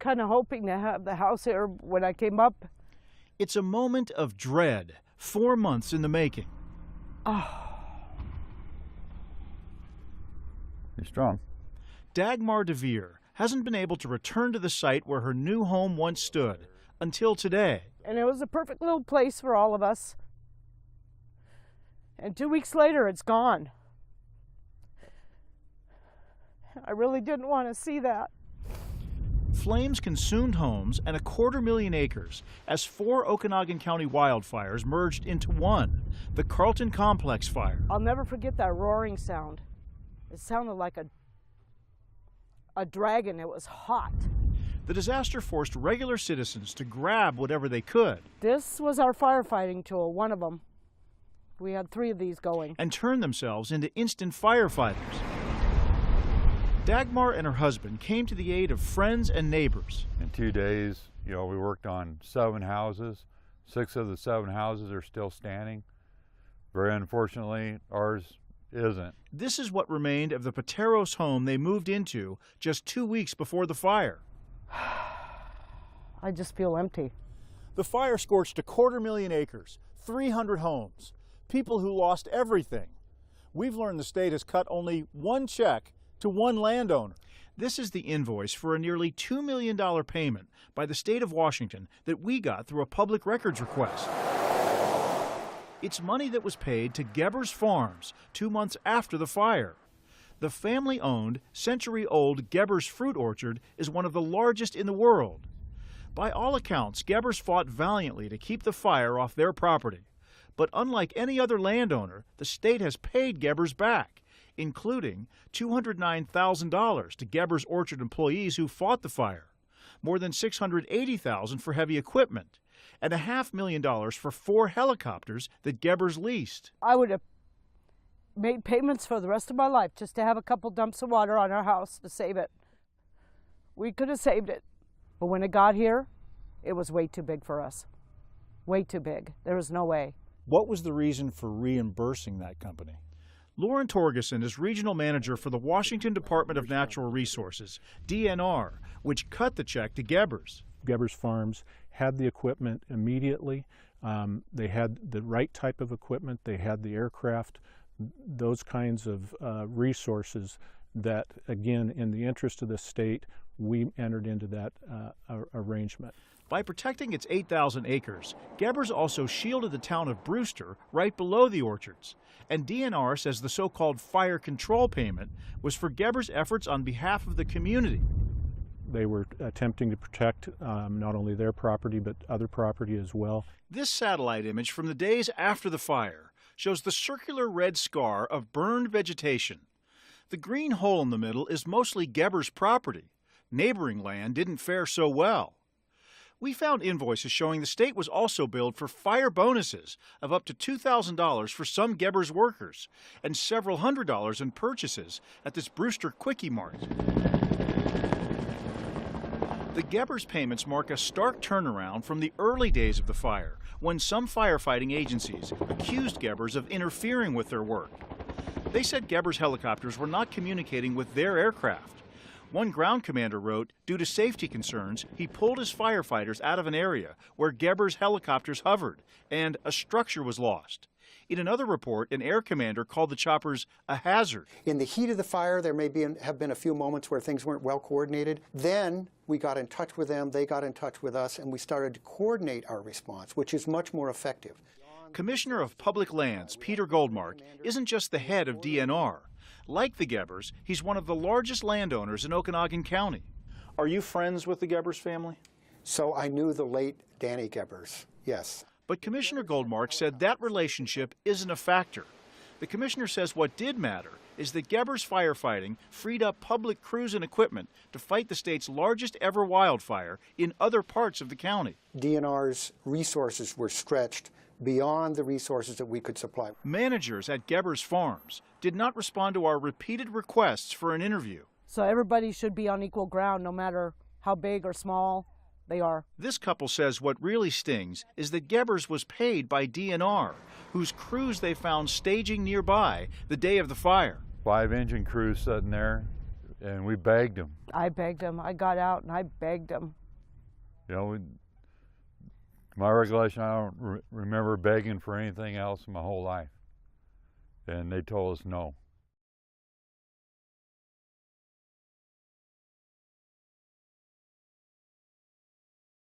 kind of hoping to have the house here when I came up. It's a moment of dread, 4 months in the making. Oh. You're strong. Dagmar DeVere hasn't been able to return to the site where her new home once stood until today. And it was a perfect little place for all of us. And 2 weeks later, it's gone. I really didn't want to see that. Flames consumed homes and 250,000 acres as 4 Okanagan County wildfires merged into one, the Carlton Complex fire. I'll never forget that roaring sound. It sounded like a dragon. It was hot. The disaster forced regular citizens to grab whatever they could. This was our firefighting tool, one of them. We had 3 of these going. And turn themselves into instant firefighters. Dagmar and her husband came to the aid of friends and neighbors. In 2 days, we worked on 7 houses. 6 of the 7 houses are still standing. Very unfortunately, ours isn't. This is what remained of the Pateros home they moved into just 2 weeks before the fire. I just feel empty. The fire scorched 250,000 acres, 300 homes, people who lost everything. We've learned the state has cut only one check to one landowner. This is the invoice for a nearly $2 million payment by the state of Washington that we got through a public records request. It's money that was paid to Gebers Farms 2 months after the fire. The family-owned, century-old Gebers fruit orchard is one of the largest in the world. By all accounts, Gebers fought valiantly to keep the fire off their property. But unlike any other landowner, the state has paid Gebers back, including $209,000 to Gebers orchard employees who fought the fire, more than $680,000 for heavy equipment, and $500,000 for 4 helicopters that Gebers leased. I would have made payments for the rest of my life just to have a couple dumps of water on our house to save it. We could have saved it. But when it got here, it was way too big for us. Way too big. There was no way. What was the reason for reimbursing that company? Lauren Torgeson is regional manager for the Washington Department of Natural Resources, DNR, which cut the check to Gebers. Gebers Farms had the equipment immediately. They had the right type of equipment. They had the aircraft, those kinds of resources that, again, in the interest of the state, we entered into that arrangement. By protecting its 8,000 acres, Gebers also shielded the town of Brewster right below the orchards. And DNR says the so-called fire control payment was for Gebers' efforts on behalf of the community. They were attempting to protect not only their property, but other property as well. This satellite image from the days after the fire shows the circular red scar of burned vegetation. The green hole in the middle is mostly Gebers' property. Neighboring land didn't fare so well. We found invoices showing the state was also billed for fire bonuses of up to $2,000 for some Gebers workers and several $100s in purchases at this Brewster Quickie Mart. The Gebers payments mark a stark turnaround from the early days of the fire, when some firefighting agencies accused Gebers of interfering with their work. They said Gebers helicopters were not communicating with their aircraft. One ground commander wrote, due to safety concerns, he pulled his firefighters out of an area where Gebers helicopters hovered, and a structure was lost. In another report, an air commander called the choppers a hazard. In the heat of the fire, there may have been a few moments where things weren't well coordinated. Then we got in touch with them, they got in touch with us, and we started to coordinate our response, which is much more effective. Commissioner of Public Lands, Peter Goldmark, isn't just the head of DNR. Like the Gebers, he's one of the largest landowners in Okanagan County. Are you friends with the Gebers family? So I knew the late Danny Gebers, yes. But Commissioner Goldmark said that relationship isn't a factor. The commissioner says what did matter is that Gebers firefighting freed up public crews and equipment to fight the state's largest ever wildfire in other parts of the county. DNR's resources were stretched beyond the resources that we could supply. Managers at Gebers Farms did not respond to our repeated requests for an interview. So everybody should be on equal ground, no matter how big or small they are. This couple says what really stings is that Gebers was paid by DNR, whose crews they found staging nearby the day of the fire. 5 engine crews sitting there, And we begged them. I begged them. I got out and I begged them. You know, my recollection, I don't remember begging for anything else in my whole life. And they told us no.